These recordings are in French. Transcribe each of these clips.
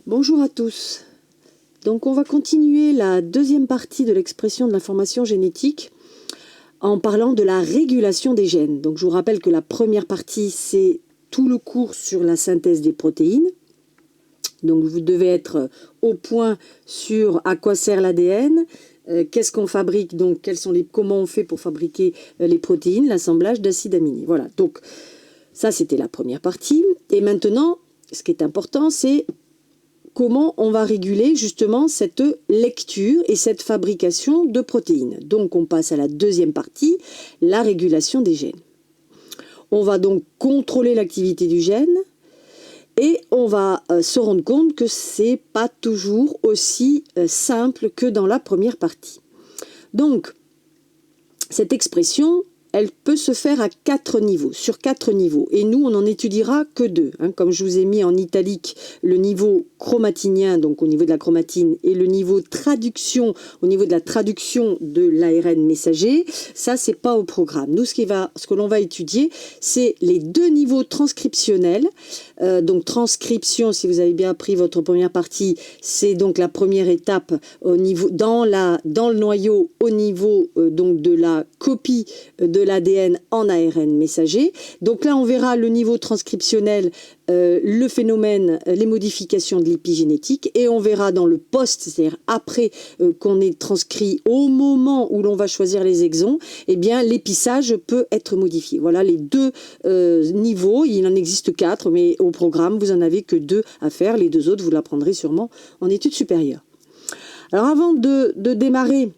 Bonjour à tous. Donc on va continuer la deuxième partie de l'expression de l'information génétique en parlant de la régulation des gènes. Donc je vous rappelle que la première partie, c'est tout le cours sur la synthèse des protéines. Donc vous devez être au point sur à quoi sert l'ADN, qu'est-ce qu'on fabrique, donc comment on fait pour fabriquer les protéines, l'assemblage d'acides aminés. Voilà, donc ça c'était la première partie. Et maintenant, ce qui est important, c'est comment on va réguler justement cette lecture et cette fabrication de protéines. Donc on passe à la deuxième partie, la régulation des gènes. On va donc contrôler l'activité du gène et on va se rendre compte que c'est pas toujours aussi simple que dans la première partie. Donc cette expression, elle peut se faire à 4 niveaux, sur 4 niveaux. Et nous, on n'en étudiera que 2. Comme je vous ai mis en italique le niveau chromatinien, donc au niveau de la chromatine, et le niveau traduction, au niveau de la traduction de l'ARN messager. Ça, c'est pas au programme. Nous, ce que l'on va étudier, c'est les 2 niveaux transcriptionnels. Donc transcription, si vous avez bien appris votre première partie, c'est donc la première étape au niveau, dans le noyau, au niveau donc de la copie de l'ADN en ARN messager. Donc là, on verra le niveau transcriptionnel, le phénomène, les modifications de l'épigénétique, et on verra dans le post, c'est-à-dire après qu'on ait transcrit, au moment où l'on va choisir les exons, eh bien l'épissage peut être modifié. Voilà les 2 niveaux. Il en existe 4, mais au programme, vous en avez que 2 à faire. Les 2 autres, vous l'apprendrez sûrement en études supérieures. Alors avant de démarrer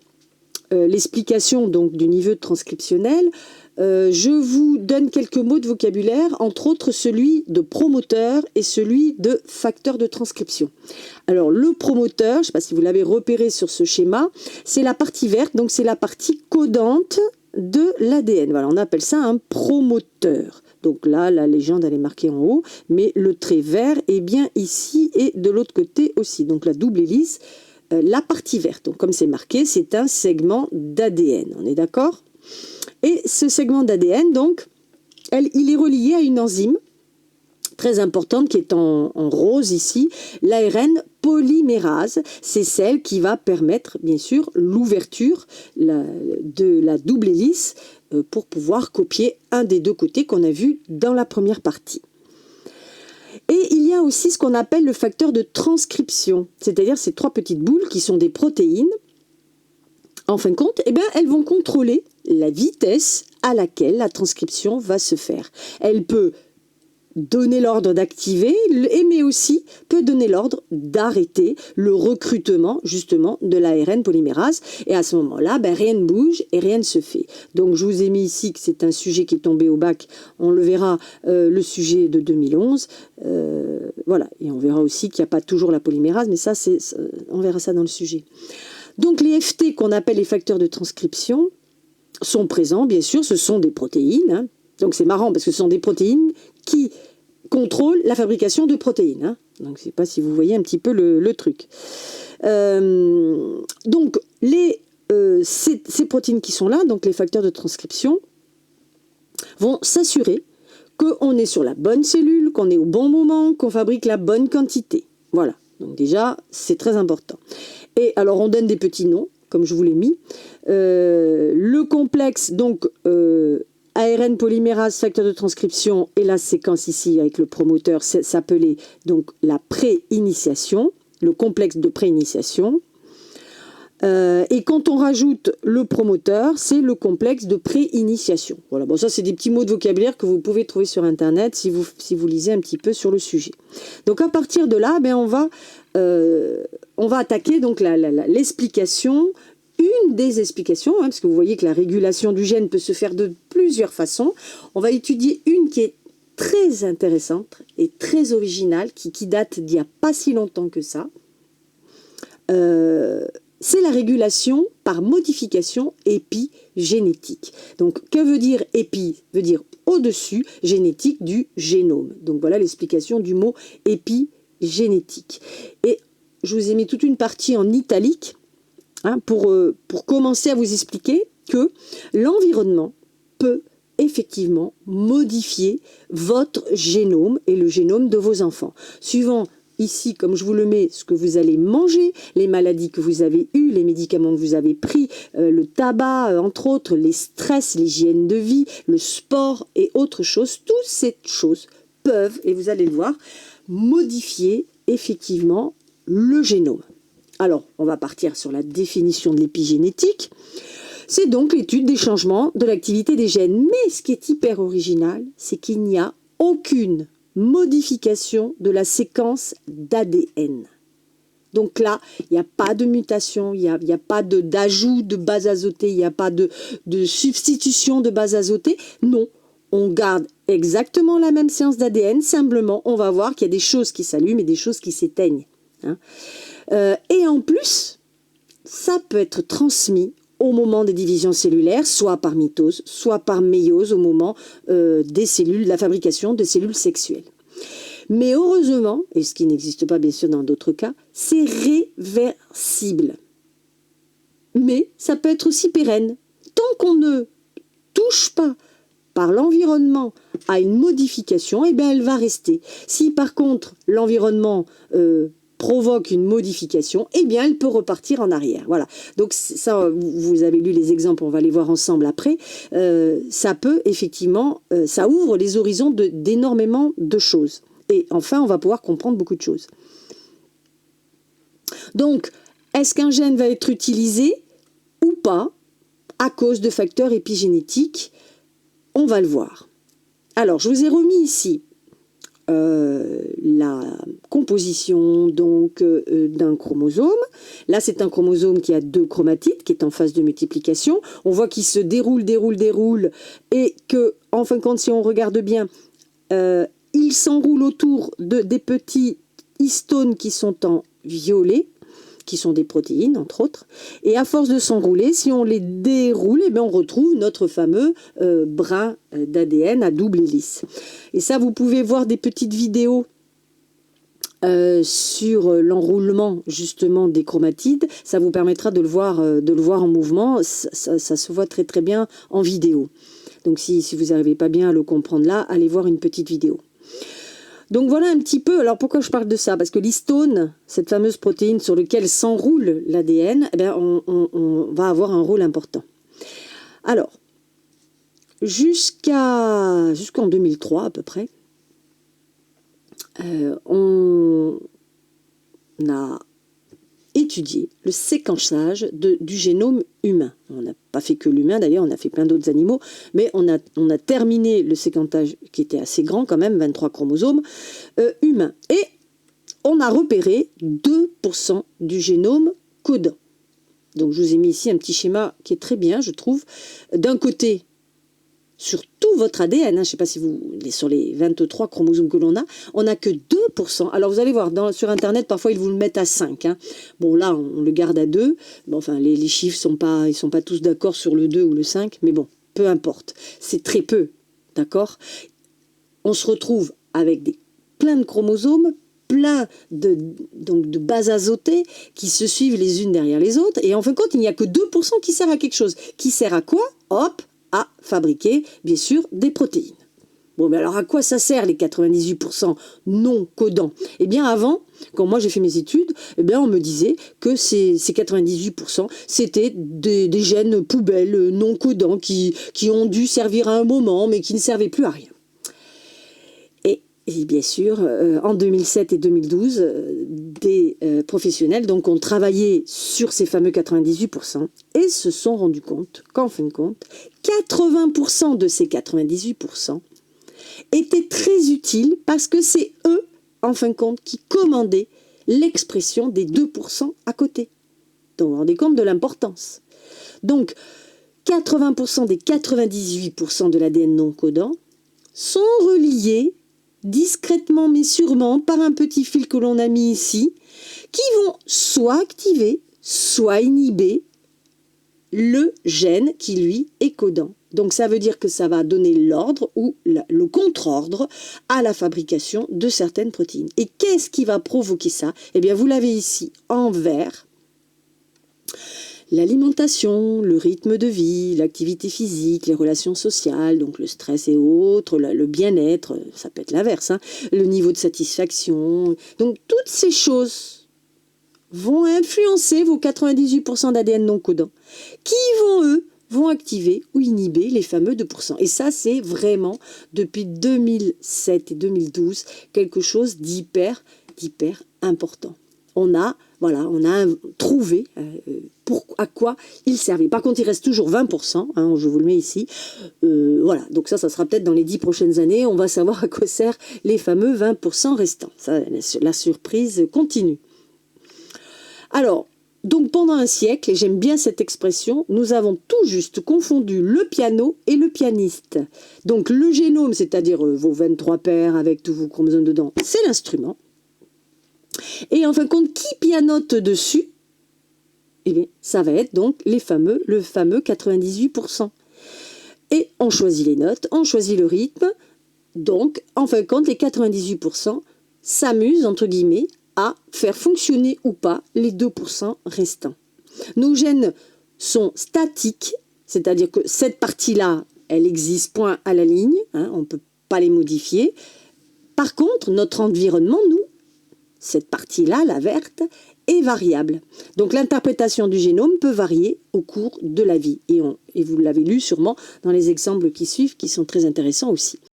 l'explication donc du niveau transcriptionnel, je vous donne quelques mots de vocabulaire, entre autres celui de promoteur et celui de facteur de transcription. Alors le promoteur, je ne sais pas si vous l'avez repéré sur ce schéma, c'est la partie verte, donc c'est la partie codante de l'ADN. Voilà, on appelle ça un promoteur. Donc là, la légende, elle est marquée en haut, mais le trait vert est bien ici et de l'autre côté aussi. Donc la double hélice, la partie verte. Donc comme c'est marqué, c'est un segment d'ADN. On est d'accord ? Et ce segment d'ADN, donc, il est relié à une enzyme très importante qui est en rose ici, l'ARN polymérase. C'est celle qui va permettre, bien sûr, l'ouverture de la double hélice pour pouvoir copier un des 2 côtés qu'on a vu dans la première partie. Et il y a aussi ce qu'on appelle le facteur de transcription, c'est-à-dire ces 3 petites boules qui sont des protéines. En fin de compte, eh bien, elles vont contrôler la vitesse à laquelle la transcription va se faire. Elle peut donner l'ordre d'activer, mais aussi peut donner l'ordre d'arrêter le recrutement justement de l'ARN polymérase. Et à ce moment-là, rien ne bouge et rien ne se fait. Donc je vous ai mis ici que c'est un sujet qui est tombé au bac. On le verra, le sujet de 2011. Voilà, et on verra aussi qu'il n'y a pas toujours la polymérase, mais ça, on verra ça dans le sujet. Donc les FT qu'on appelle les facteurs de transcription sont présents, bien sûr, ce sont des protéines. Donc c'est marrant parce que ce sont des protéines qui contrôlent la fabrication de protéines. Donc je ne sais pas si vous voyez un petit peu le truc. Donc ces protéines qui sont là, donc les facteurs de transcription, vont s'assurer qu'on est sur la bonne cellule, qu'on est au bon moment, qu'on fabrique la bonne quantité. Voilà, donc déjà c'est très important. Et alors on donne des petits noms, comme je vous l'ai mis. Le complexe, donc ARN polymérase, facteur de transcription, et la séquence ici avec le promoteur s'appelait donc la pré-initiation, le complexe de pré-initiation. Et quand on rajoute le promoteur, c'est le complexe de pré-initiation. Voilà, bon, ça c'est des petits mots de vocabulaire que vous pouvez trouver sur internet si vous lisez un petit peu sur le sujet. Donc à partir de là, on va attaquer donc l'explication, une des explications, parce que vous voyez que la régulation du gène peut se faire de plusieurs façons. On va étudier une qui est très intéressante et très originale, qui date d'il n'y a pas si longtemps que ça. C'est la régulation par modification épigénétique. Donc, que veut dire épi? Veut dire au-dessus, génétique du génome. Donc, voilà l'explication du mot épigénétique. Et je vous ai mis toute une partie en italique pour commencer à vous expliquer que l'environnement peut effectivement modifier votre génome et le génome de vos enfants. Suivant ici, comme je vous le mets, ce que vous allez manger, les maladies que vous avez eues, les médicaments que vous avez pris, le tabac, entre autres, les stress, l'hygiène de vie, le sport et autres choses. Toutes ces choses peuvent, et vous allez le voir, modifier effectivement le génome. Alors, on va partir sur la définition de l'épigénétique. C'est donc l'étude des changements de l'activité des gènes. Mais ce qui est hyper original, c'est qu'il n'y a aucune modification de la séquence d'ADN. Donc là, il n'y a pas de mutation, il n'y a pas d'ajout de base azotée, il n'y a pas de substitution de base azotée. Non, on garde exactement la même séquence d'ADN, simplement on va voir qu'il y a des choses qui s'allument et des choses qui s'éteignent. Et en plus, ça peut être transmis au moment des divisions cellulaires, soit par mitose, soit par méiose, au moment des cellules, la fabrication de cellules sexuelles. Mais heureusement, et ce qui n'existe pas bien sûr dans d'autres cas, c'est réversible. Mais ça peut être aussi pérenne. Tant qu'on ne touche pas par l'environnement à une modification, eh bien elle va rester. Si par contre l'environnement provoque une modification, eh bien elle peut repartir en arrière. Voilà. Donc ça, vous avez lu les exemples, on va les voir ensemble après. Ça peut effectivement, ça ouvre les horizons d'énormément de choses. Et enfin, on va pouvoir comprendre beaucoup de choses. Donc, est-ce qu'un gène va être utilisé ou pas à cause de facteurs épigénétiques? On va le voir. Alors, je vous ai remis ici la composition donc d'un chromosome. Là, c'est un chromosome qui a 2 chromatides, qui est en phase de multiplication. On voit qu'il se déroule, et que, en fin de compte, si on regarde bien, il s'enroule autour des petits histones qui sont en violet, qui sont des protéines, entre autres. Et à force de s'enrouler, si on les déroule, eh bien on retrouve notre fameux brin d'ADN à double hélice. Et ça, vous pouvez voir des petites vidéos sur l'enroulement justement des chromatides. Ça vous permettra de le voir en mouvement. Ça se voit très très bien en vidéo. Donc si vous n'arrivez pas bien à le comprendre là, allez voir une petite vidéo. Donc voilà un petit peu, alors pourquoi je parle de ça? Parce que l'histone, cette fameuse protéine sur laquelle s'enroule l'ADN, eh bien on va avoir un rôle important. Alors, jusqu'en 2003 à peu près, on a étudié le séquençage du génome humain. On n'a pas fait que l'humain d'ailleurs, on a fait plein d'autres animaux, mais on a terminé le séquençage qui était assez grand quand même, 23 chromosomes humains. Et on a repéré 2% du génome codant. Donc je vous ai mis ici un petit schéma qui est très bien, je trouve. D'un côté, sur tout votre ADN, je ne sais pas si sur les 23 chromosomes que l'on a, on n'a que 2%. Alors vous allez voir, sur Internet, parfois ils vous le mettent à 5. Bon là, on le garde à 2. Bon, enfin, les chiffres, ils sont pas tous d'accord sur le 2 ou le 5, mais bon, peu importe. C'est très peu, d'accord? On se retrouve avec plein de chromosomes, plein de bases azotées qui se suivent les unes derrière les autres. Et en fin de compte, il n'y a que 2% qui sert à quelque chose. Qui sert à quoi? Hop, à fabriquer, bien sûr, des protéines. Bon, mais alors à quoi ça sert les 98% non codants? Eh bien avant, quand moi j'ai fait mes études, eh bien on me disait que ces 98%, c'était des gènes poubelles non codants qui ont dû servir à un moment, mais qui ne servaient plus à rien. Et bien sûr, en 2007 et 2012, des professionnels donc, ont travaillé sur ces fameux 98% et se sont rendus compte qu'en fin de compte, 80% de ces 98% étaient très utiles parce que c'est eux, en fin de compte, qui commandaient l'expression des 2% à côté. Donc vous vous rendez compte de l'importance. Donc 80% des 98% de l'ADN non codant sont reliés discrètement mais sûrement par un petit fil que l'on a mis ici, qui vont soit activer, soit inhiber le gène qui lui est codant. Donc ça veut dire que ça va donner l'ordre ou le contre-ordre à la fabrication de certaines protéines. Et qu'est-ce qui va provoquer ça? Eh bien vous l'avez ici en vert. l'alimentation, le rythme de vie, l'activité physique, les relations sociales, donc le stress et autres, le bien-être, ça peut être l'inverse, hein, le niveau de satisfaction. Donc toutes ces choses vont influencer vos 98% d'ADN non codant, qui vont activer ou inhiber les fameux 2%. Et ça, c'est vraiment, depuis 2007 et 2012, quelque chose d'hyper important. On a trouvé à quoi il servait. Par contre, il reste toujours 20%, hein, je vous le mets ici. Voilà, donc ça sera peut-être dans les 10 prochaines années. On va savoir à quoi servent les fameux 20% restants. Ça, la surprise continue. Alors, donc pendant un siècle, et j'aime bien cette expression, nous avons tout juste confondu le piano et le pianiste. Donc le génome, c'est-à-dire vos 23 paires avec tous vos chromosomes dedans, c'est l'instrument. Et en fin de compte, qui pianote dessus? Eh bien, ça va être donc le fameux 98%. Et on choisit les notes, on choisit le rythme. Donc, en fin de compte, les 98% s'amusent, entre guillemets, à faire fonctionner ou pas les 2% restants. Nos gènes sont statiques, c'est-à-dire que cette partie-là, elle existe point à la ligne, hein, on ne peut pas les modifier. Par contre, notre environnement, nous, cette partie-là, la verte, est variable. Donc l'interprétation du génome peut varier au cours de la vie. Et vous l'avez lu sûrement dans les exemples qui suivent, qui sont très intéressants aussi.